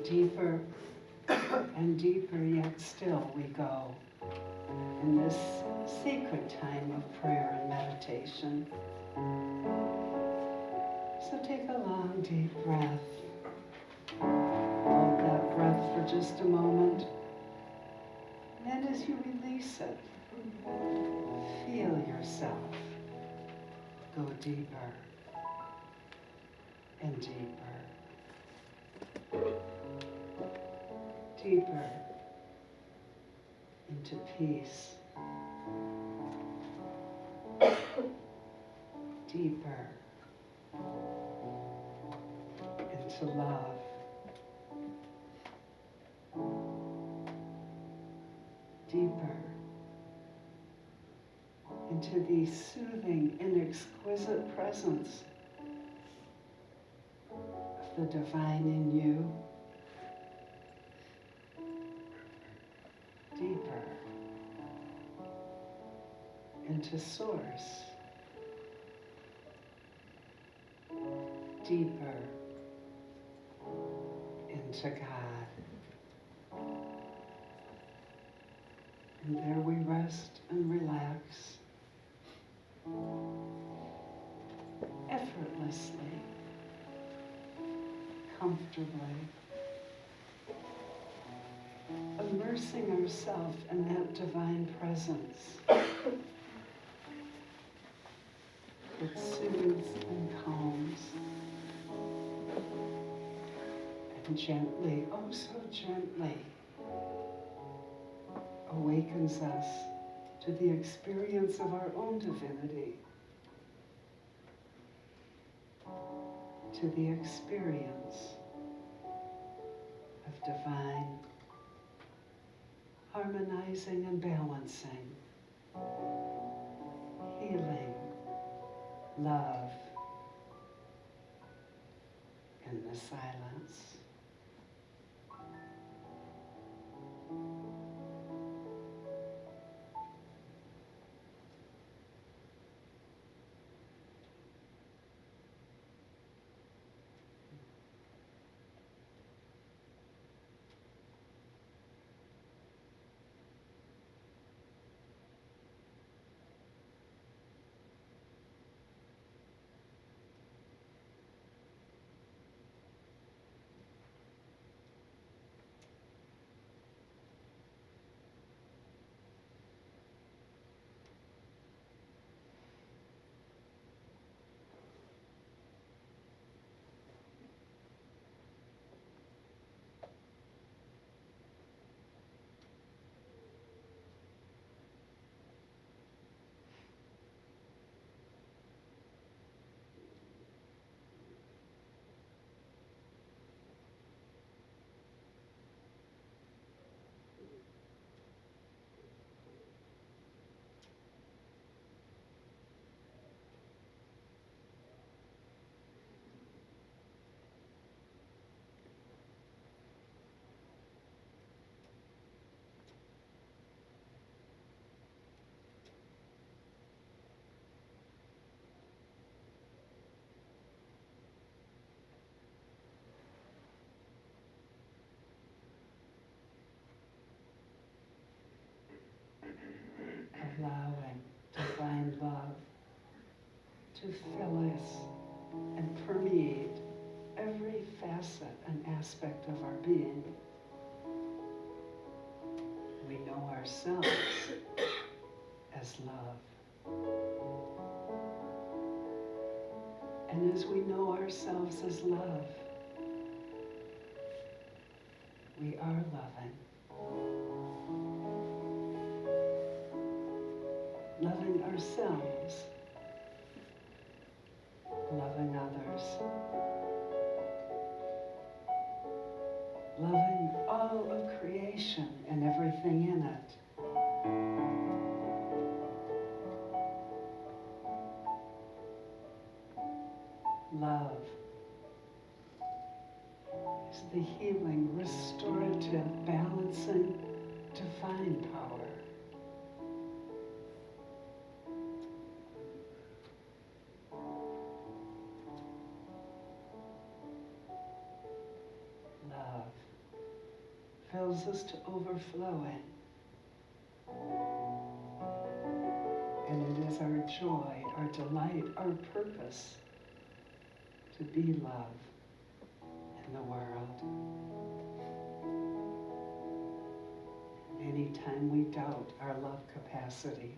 Deeper and deeper yet still we go in this sacred time of prayer and meditation. So take a long, deep breath. Hold that breath for just a moment. And as you release it, feel yourself go deeper and deeper. Deeper into peace. Deeper into love. Deeper into the soothing and exquisite presence of the divine in you. Deeper into Source. Deeper into God. And there we rest and relax effortlessly, comfortably, immersing ourselves in that divine presence that soothes and calms and gently, oh so gently, awakens us to the experience of our own divinity, to the experience of divine harmonizing and balancing, healing, love in the silence. Allowing divine love to fill us and permeate every facet and aspect of our being. We know ourselves as love. And as we know ourselves as love, we are loving. Loving ourselves, loving others, loving all of creation and everything in it. Love is the healing, restorative, balancing, divine power. love fills us to overflowing. And it is our joy, our delight, our purpose to be love in the world. Anytime we doubt our love capacity,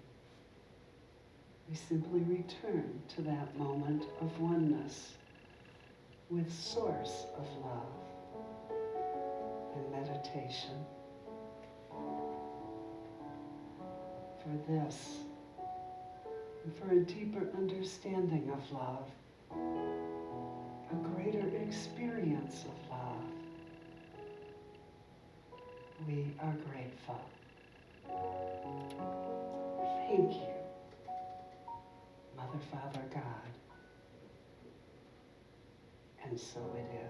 we simply return to that moment of oneness with source of love in meditation. For this, and for a deeper understanding of love, a greater experience of love, we are grateful. Thank you, Mother, Father, God. And so it is.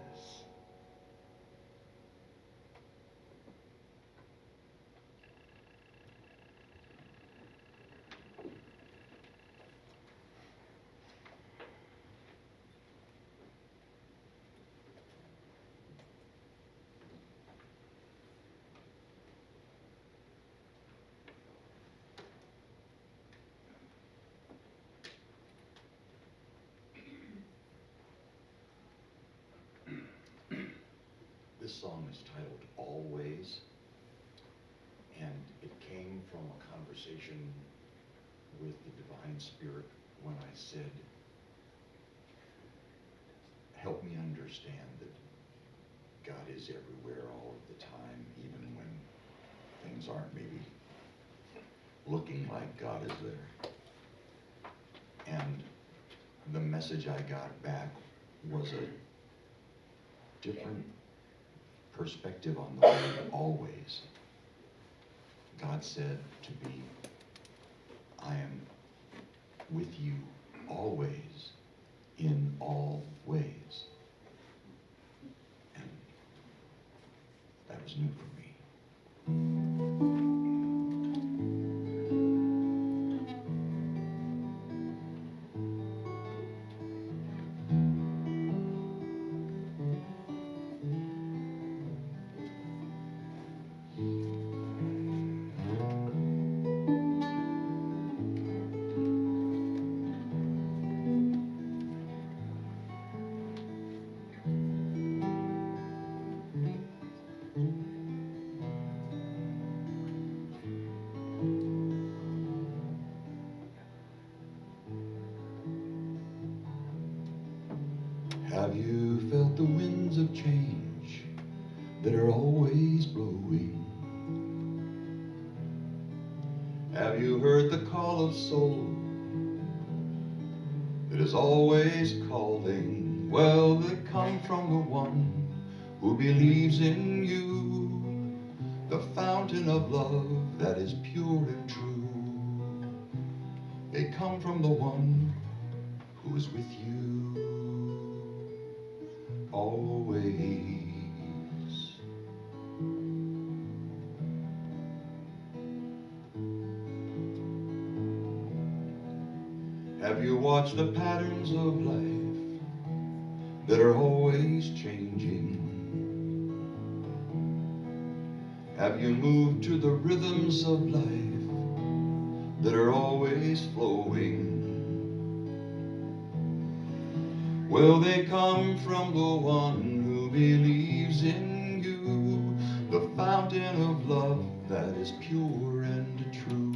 This song is titled Always, and it came from a conversation with the Divine Spirit when I said, help me understand that God is everywhere all of the time, even when things aren't maybe looking like God is there. And the message I got back was a different perspective on the word always. God said to me, I am with you always, in all ways. And that was new for me. Have you felt the winds of change that are always blowing? Have you heard the call of soul that is always calling? Well, they come from the one who believes in you, the fountain of love that is pure and true. They come from the one who is with you always. Have you watched the patterns of life that are always changing? Have you moved to the rhythms of life that are always flowing? Well, they come from the one who believes in you, the fountain of love that is pure and true.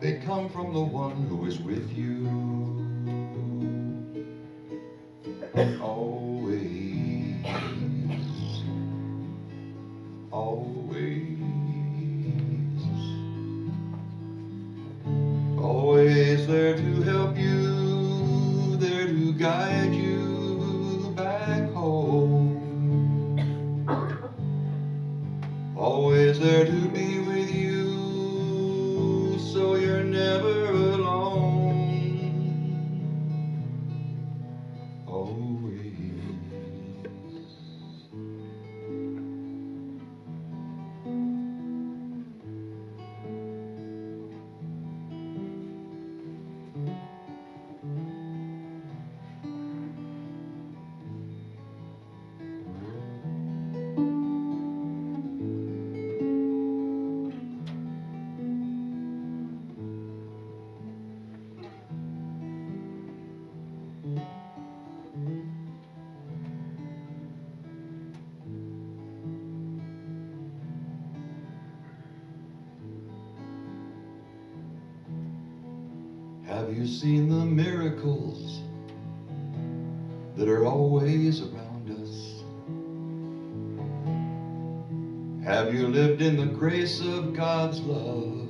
They come from the one who is with you always, always, always there to help you, there to guide you back home, always there to be with you, so you're never alone. Always. Have you seen the miracles that are always around us? Have you lived in the grace of God's love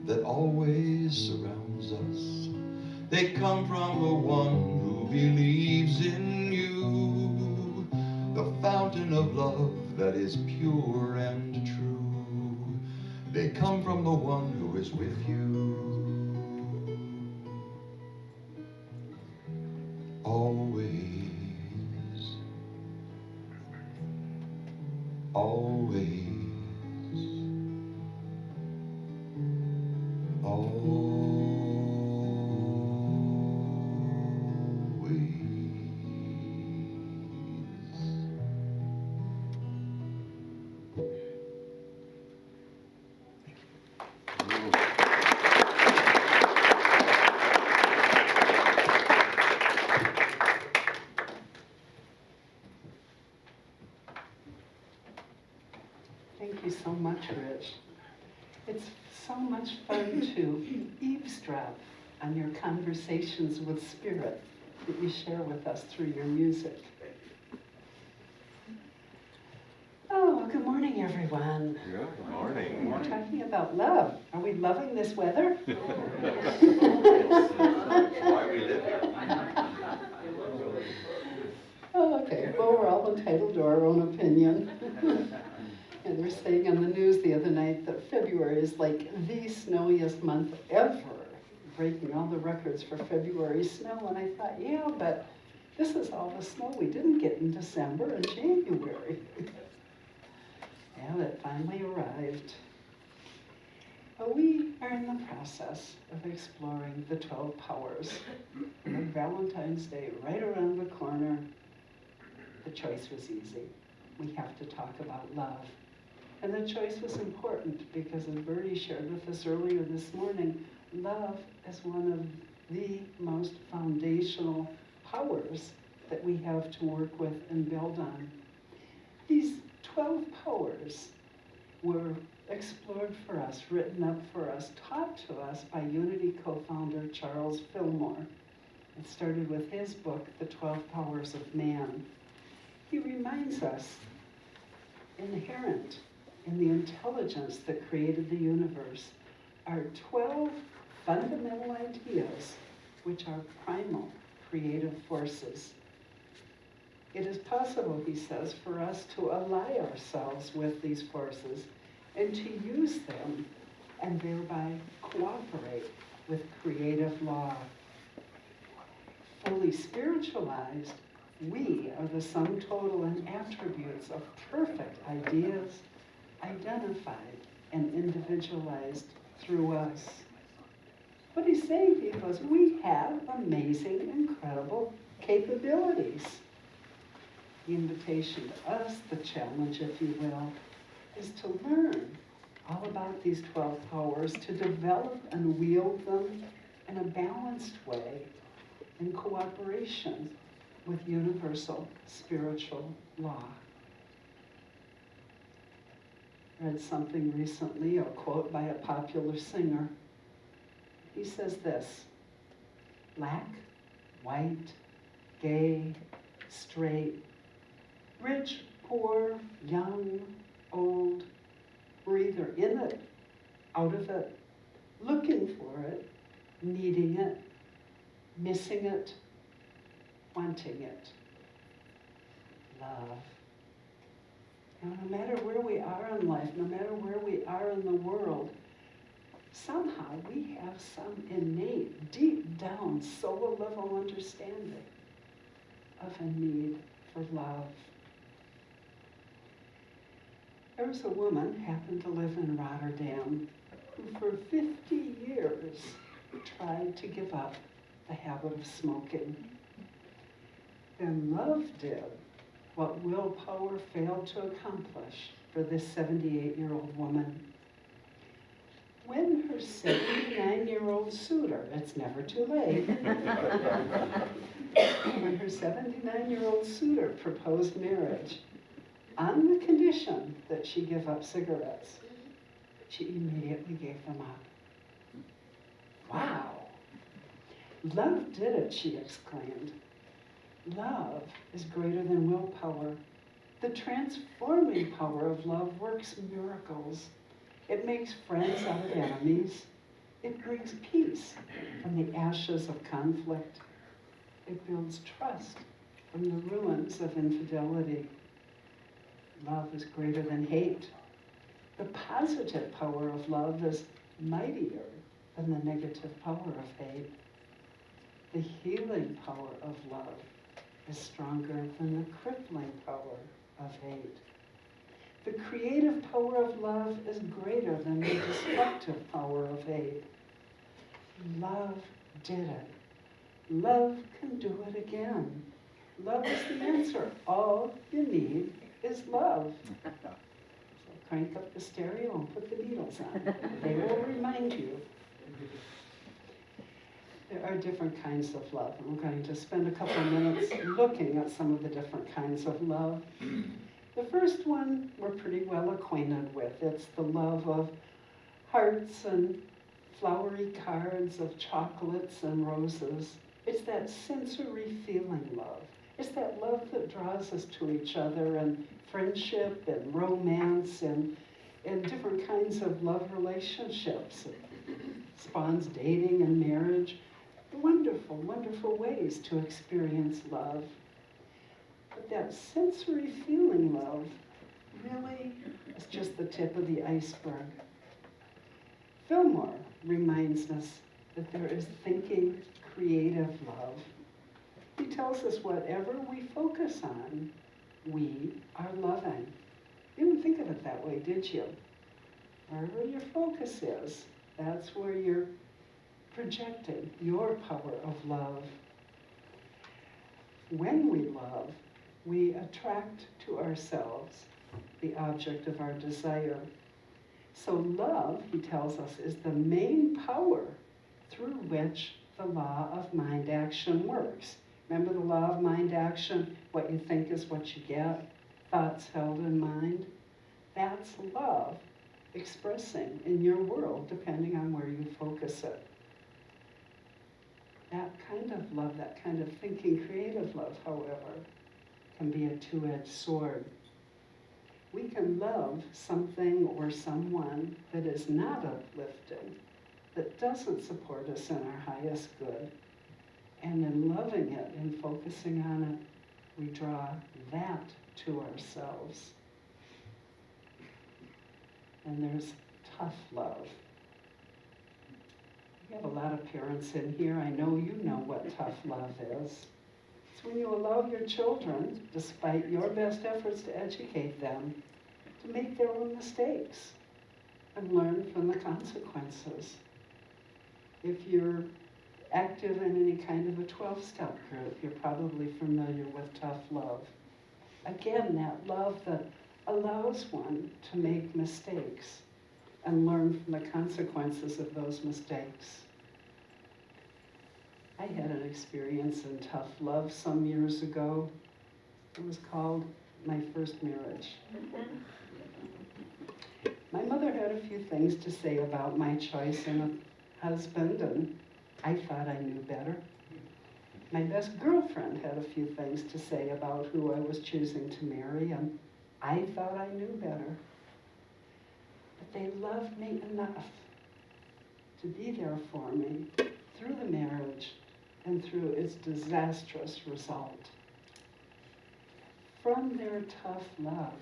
that always surrounds us? They come from the one who believes in you, the fountain of love that is pure and true. They come from the one who is with you. Always, always, always. Thank you so much, Rich. It's so much fun to eavesdrop on your conversations with Spirit that you share with us through your music. Oh, good morning, everyone. Yeah, good morning. We're talking about love. Are we loving this weather? That's why we live here. Oh, okay. Well, we're all entitled to our own opinion. And they're saying on the news the other night that February is like the snowiest month ever, breaking all the records for February snow. And I thought, yeah, but this is all the snow we didn't get in December and January. Yeah, it finally arrived. But we are in the process of exploring the 12 powers. With Valentine's Day right around the corner, the choice was easy. We have to talk about love. And the choice was important because, as Bertie shared with us earlier this morning, love is one of the most foundational powers that we have to work with and build on. These 12 powers were explored for us, written up for us, taught to us by Unity co-founder Charles Fillmore. It started with his book, The 12 Powers of Man. He reminds us, inherent in the intelligence that created the universe are 12 fundamental ideas which are primal creative forces. It is possible, he says, for us to ally ourselves with these forces and to use them and thereby cooperate with creative law. Fully spiritualized, we are the sum total and attributes of perfect ideas, identified and individualized through us. What he's saying to you is we have amazing, incredible capabilities. The invitation to us, the challenge, if you will, is to learn all about these 12 powers, to develop and wield them in a balanced way in cooperation with universal spiritual law. Read something recently, a quote by a popular singer. He says this: black, white, gay, straight, rich, poor, young, old, we're either in it, out of it, looking for it, needing it, missing it, wanting it. Love. Now, no matter where we are in life, no matter where we are in the world, somehow we have some innate, deep down, soul level understanding of a need for love. There was a woman, happened to live in Rotterdam, who for 50 years tried to give up the habit of smoking. Then love did what willpower failed to accomplish for this 78-year-old woman. When her 79-year-old suitor, it's never too late, when her 79-year-old suitor proposed marriage, on the condition that she give up cigarettes, she immediately gave them up. Wow. Love did it, she exclaimed. Love is greater than willpower. The transforming power of love works miracles. It makes friends out of enemies. It brings peace from the ashes of conflict. It builds trust from the ruins of infidelity. Love is greater than hate. The positive power of love is mightier than the negative power of hate. The healing power of love is stronger than the crippling power of hate. The creative power of love is greater than the destructive power of hate. Love did it. Love can do it again. Love is the answer. All you need is love. So crank up the stereo and put the Beatles on. They will remind you. There are different kinds of love. I'm going to spend a couple of minutes looking at some of the different kinds of love. The first one we're pretty well acquainted with. It's the love of hearts and flowery cards, of chocolates and roses. It's that sensory feeling love. It's that love that draws us to each other, and friendship and romance and different kinds of love relationships. It spawns dating and marriage. Wonderful, wonderful ways to experience love. But that sensory feeling love really is just the tip of the iceberg. Fillmore reminds us that there is thinking, creative love. He tells us whatever we focus on, we are loving. You didn't think of it that way, did you? Wherever your focus is, that's where you're projecting your power of love. When we love, we attract to ourselves the object of our desire. So love, he tells us, is the main power through which the law of mind action works. Remember the law of mind action? What you think is what you get. Thoughts held in mind. That's love expressing in your world, depending on where you focus it. That kind of love, that kind of thinking, creative love, however, can be a two-edged sword. We can love something or someone that is not uplifting, that doesn't support us in our highest good. And in loving it and focusing on it, we draw that to ourselves. And there's tough love. We have a lot of parents in here. I know you know what tough love is. It's when you allow your children, despite your best efforts to educate them, to make their own mistakes and learn from the consequences. If you're active in any kind of a 12-step group, you're probably familiar with tough love. Again, that love that allows one to make mistakes and learn from the consequences of those mistakes. I had an experience in tough love some years ago. It was called my first marriage. My mother had a few things to say about my choice in a husband, and I thought I knew better. My best girlfriend had a few things to say about who I was choosing to marry, and I thought I knew better. But they loved me enough to be there for me through the marriage and through its disastrous result. From their tough love,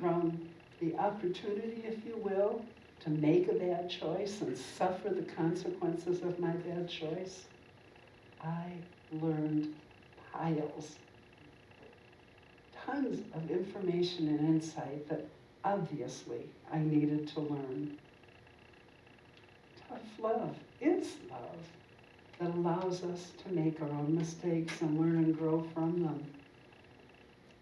from the opportunity, if you will, to make a bad choice and suffer the consequences of my bad choice, I learned piles, tons of information and insight that obviously I needed to learn. Tough love is love that allows us to make our own mistakes and learn and grow from them.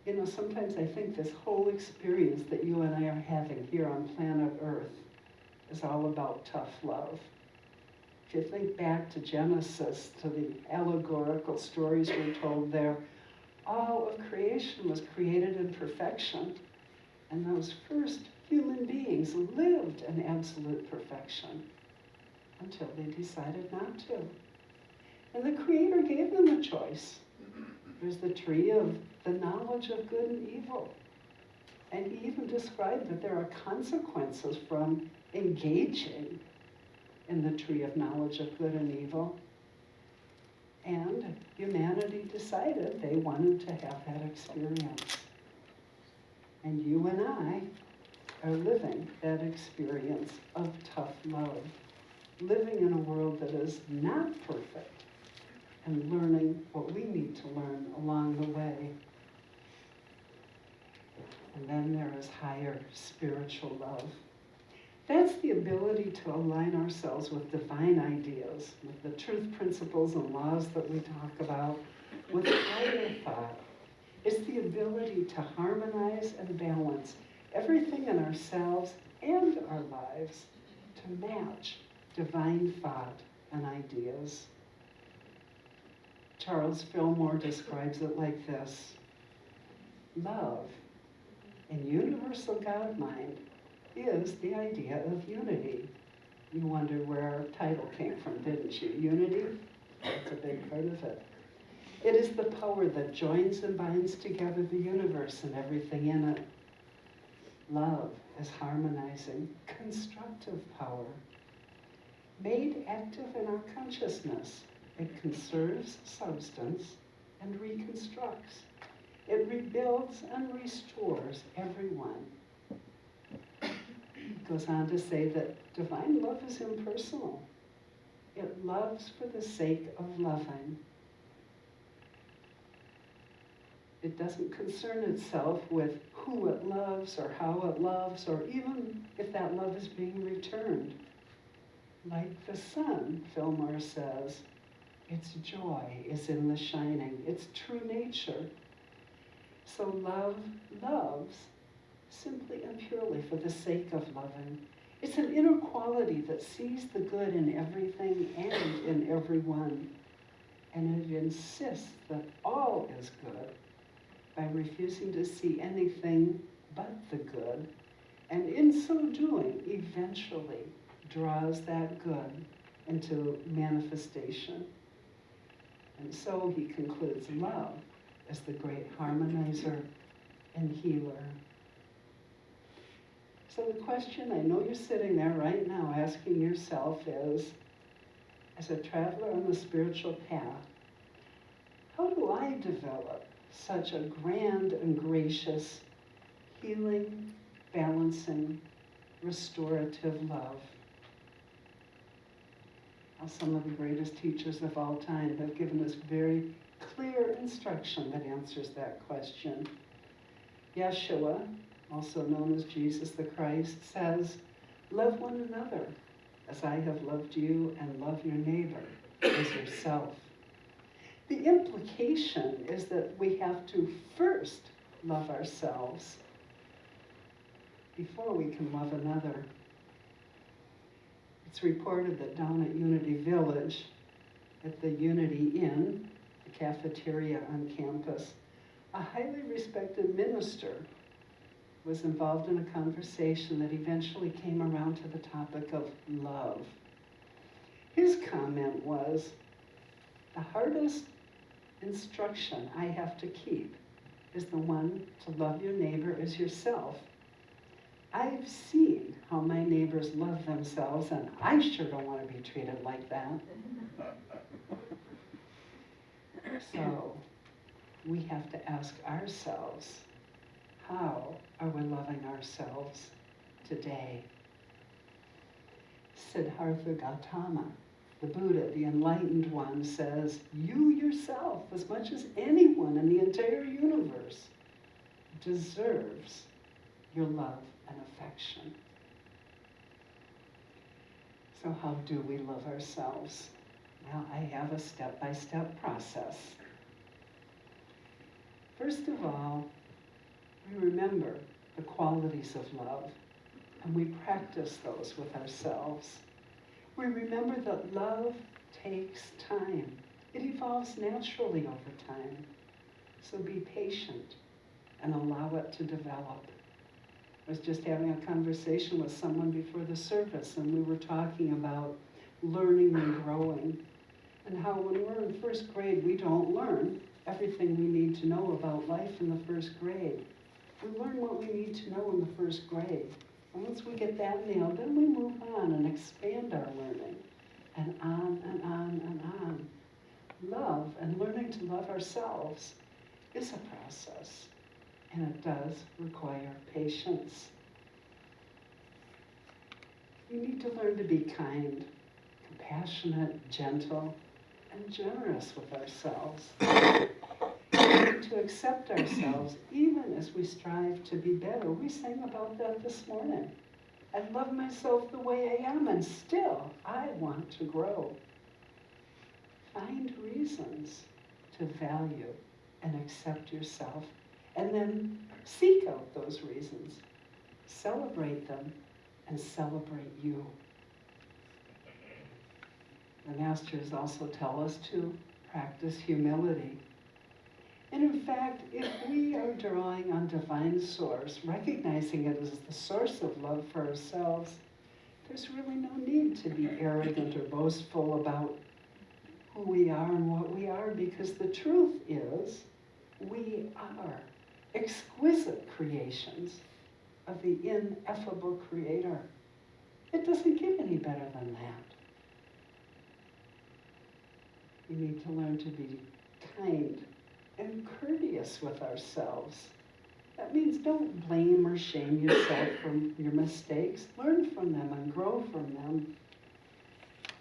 You know, sometimes I think this whole experience that you and I are having here on planet Earth is all about tough love. If you think back to Genesis, to the allegorical stories we're told there, all of creation was created in perfection, and those first human beings lived in absolute perfection until they decided not to. And the Creator gave them a choice. There's the tree of the knowledge of good and evil. And he even described that there are consequences from engaging in the tree of knowledge of good and evil. And humanity decided they wanted to have that experience. And you and I are living that experience of tough love, living in a world that is not perfect and learning what we need to learn along the way. And then there is higher spiritual love. That's the ability to align ourselves with divine ideas, with the truth principles and laws that we talk about, with higher thought. It's the ability to harmonize and balance everything in ourselves and our lives to match divine thought and ideas. Charles Fillmore describes it like this: love in universal God mind is the idea of unity. You wondered where our title came from, didn't you? Unity? That's a big part of it. It is the power that joins and binds together the universe and everything in it. Love is harmonizing, constructive power, made active in our consciousness. It conserves substance and reconstructs. It rebuilds and restores everyone. It goes on to say that divine love is impersonal. It loves for the sake of loving. It doesn't concern itself with who it loves or how it loves or even if that love is being returned. Like the sun, Fillmore says, its joy is in the shining, its true nature. So love loves simply and purely for the sake of loving. It's an inner quality that sees the good in everything and in everyone. And it insists that all is good by refusing to see anything but the good. And in so doing, eventually draws that good into manifestation. And so he concludes love as the great harmonizer and healer. So the question I know you're sitting there right now asking yourself is, as a traveler on the spiritual path, how do I develop such a grand and gracious, healing, balancing, restorative love? Now, some of the greatest teachers of all time have given us very clear instruction that answers that question. Yeshua, also known as Jesus the Christ, says, love one another as I have loved you, and love your neighbor as yourself. The implication is that we have to first love ourselves before we can love another. It's reported that down at Unity Village, at the Unity Inn, the cafeteria on campus, a highly respected minister was involved in a conversation that eventually came around to the topic of love. His comment was, the hardest instruction I have to keep is the one to love your neighbor as yourself. I've seen how my neighbors love themselves, and I sure don't want to be treated like that. So we have to ask ourselves, how are we loving ourselves today? Siddhartha Gautama, the Buddha, the enlightened one, says, you yourself, as much as anyone in the entire universe, deserves your love and affection. So how do we love ourselves? Well, I have a step-by-step process. First of all, we remember the qualities of love, and we practice those with ourselves. We remember that love takes time. It evolves naturally over time. So be patient and allow it to develop. I was just having a conversation with someone before the service, and we were talking about learning and growing. And how when we're in first grade, we don't learn everything we need to know about life in the first grade. We learn what we need to know in the first grade. And once we get that nailed, then we move on and expand our learning. And on and on and on. Love and learning to love ourselves is a process. And it does require patience. We need to learn to be kind, compassionate, gentle, and generous with ourselves. We need to accept ourselves even as we strive to be better. We sang about that this morning. I love myself the way I am, and still I want to grow. Find reasons to value and accept yourself, and then seek out those reasons. Celebrate them, and celebrate you. The masters also tell us to practice humility. And in fact, if we are drawing on divine source, recognizing it as the source of love for ourselves, there's really no need to be arrogant or boastful about who we are and what we are, because the truth is we are exquisite creations of the ineffable Creator. It doesn't get any better than that. We need to learn to be kind and courteous with ourselves. That means don't blame or shame yourself for your mistakes. Learn from them and grow from them.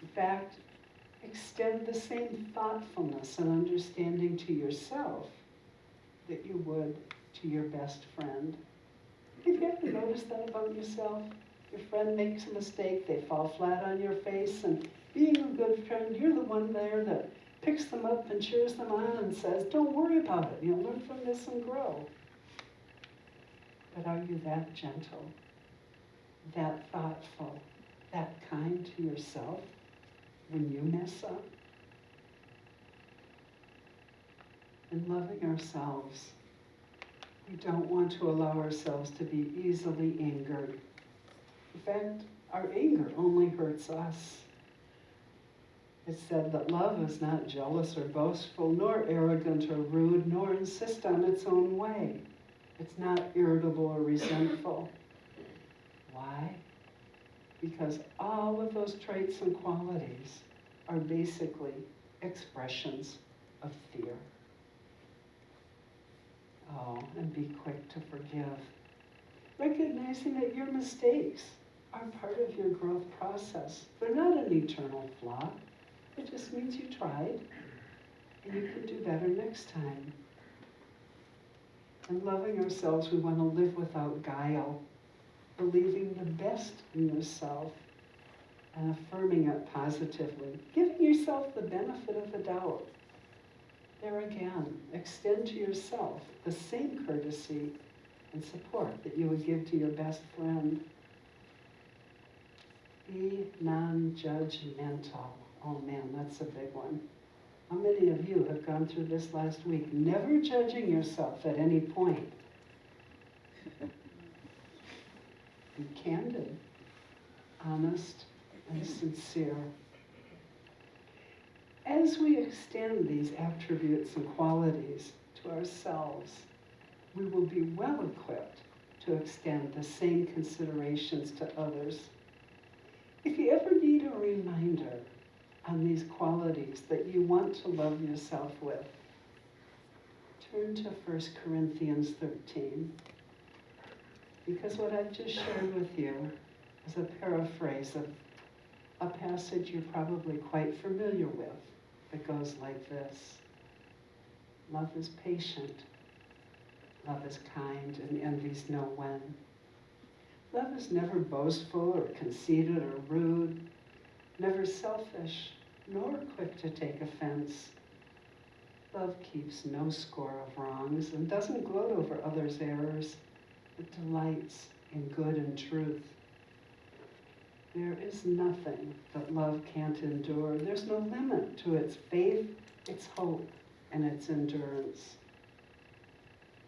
In fact, extend the same thoughtfulness and understanding to yourself that you would to your best friend. Have you ever noticed that about yourself? Your friend makes a mistake, they fall flat on your face, and being a good friend, you're the one there that picks them up and cheers them on and says, don't worry about it, learn from this and grow. But are you that gentle, that thoughtful, that kind to yourself when you mess up? In loving ourselves, we don't want to allow ourselves to be easily angered. In fact, our anger only hurts us. It's said that love is not jealous or boastful, nor arrogant or rude, nor insist on its own way. It's not irritable or resentful. Why? Because all of those traits and qualities are basically expressions of fear. Oh, and be quick to forgive. Recognizing that your mistakes are part of your growth process. They're not an eternal flaw. It just means you tried, and you can do better next time. And loving ourselves, we want to live without guile, believing the best in yourself and affirming it positively, giving yourself the benefit of the doubt. There again, extend to yourself the same courtesy and support that you would give to your best friend. Be non-judgmental. Oh man, that's a big one. How many of you have gone through this last week, never judging yourself at any point? Be candid, honest, and sincere. As we extend these attributes and qualities to ourselves, we will be well equipped to extend the same considerations to others. If you ever need a reminder on these qualities that you want to love yourself with, turn to 1 Corinthians 13. Because what I've just shared with you is a paraphrase of a passage you're probably quite familiar with that goes like this. Love is patient. Love is kind and envies no one. Love is never boastful or conceited or rude, never selfish, nor quick to take offense. Love keeps no score of wrongs and doesn't gloat over others' errors. It delights in good and truth. There is nothing that love can't endure. There's no limit to its faith, its hope, and its endurance.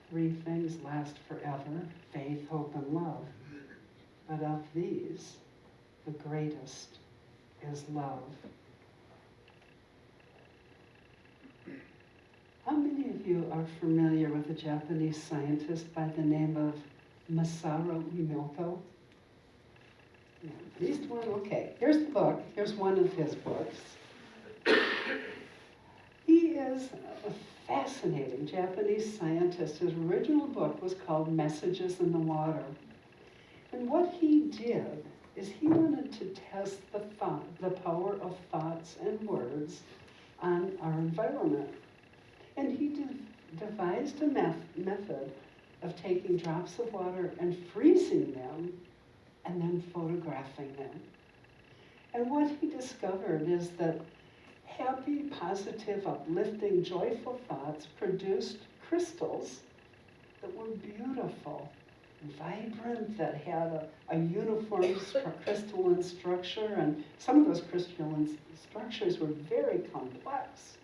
3 things last forever: faith, hope, and love. But of these, the greatest is love. of you are familiar with a Japanese scientist by the name of Masaru Emoto? Yeah, at least one, okay. Here's the book. Here's one of his books. He is a fascinating Japanese scientist. His original book was called Messages in the Water. And what he did is he wanted to test the power of thoughts and words on our environment. And he devised a method of taking drops of water and freezing them and then photographing them. And what he discovered is that happy, positive, uplifting, joyful thoughts produced crystals that were beautiful, vibrant, that had a uniform crystalline structure, and some of those crystalline structures were very complex.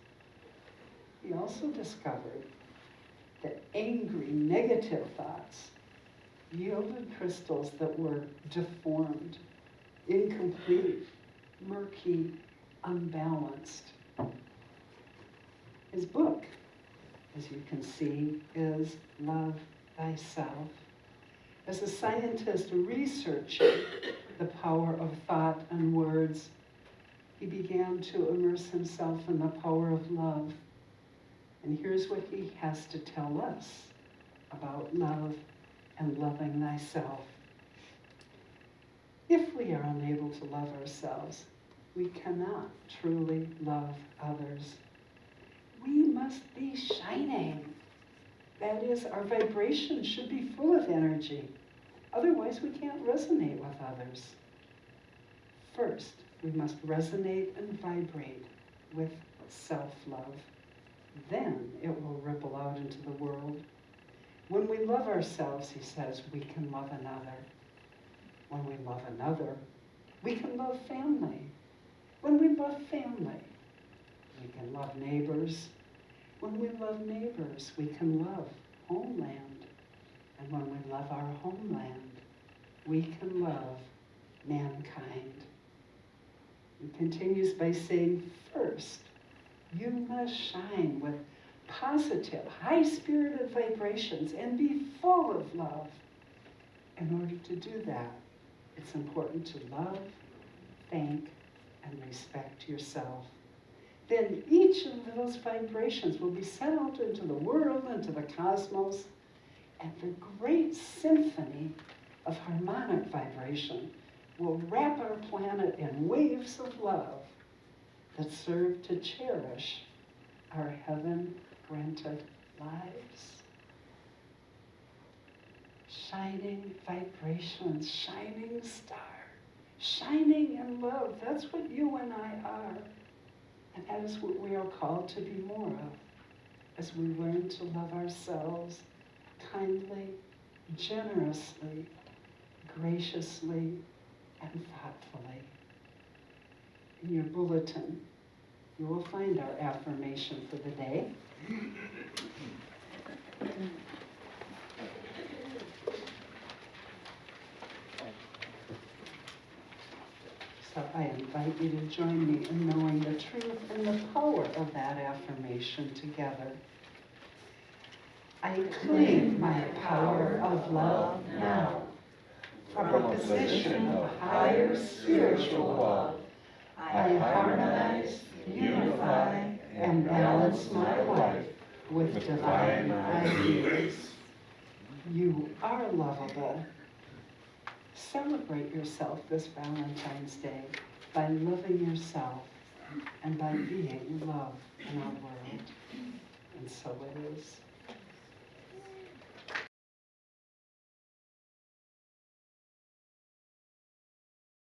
He also discovered that angry, negative thoughts yielded crystals that were deformed, incomplete, murky, unbalanced. His book, as you can see, is Love Thyself. As a scientist researching the power of thought and words, he began to immerse himself in the power of love. And here's what he has to tell us about love and loving thyself. If we are unable to love ourselves, we cannot truly love others. We must be shining. That is, our vibration should be full of energy. Otherwise, we can't resonate with others. First, we must resonate and vibrate with self-love. Then it will ripple out into the world. When we love ourselves, he says, we can love another. When we love another, we can love family. When we love family, we can love neighbors. When we love neighbors, we can love homeland. And when we love our homeland, we can love mankind. He continues by saying, first, you must shine with positive, high-spirited vibrations and be full of love. In order to do that, it's important to love, thank, and respect yourself. Then each of those vibrations will be sent out into the world, into the cosmos, and the great symphony of harmonic vibration will wrap our planet in waves of love that serve to cherish our heaven-granted lives. Shining vibrations, shining star, shining in love. That's what you and I are. And that is what we are called to be more of as we learn to love ourselves kindly, generously, graciously, and thoughtfully. In your bulletin, you will find our affirmation for the day. So I invite you to join me in knowing the truth and the power of that affirmation together. I claim my power of love now. From a position of higher spiritual love, I harmonize, unify, and balance my life with divine ideas. You are lovable. Celebrate yourself this Valentine's Day by loving yourself and by being love in our world. And so it is.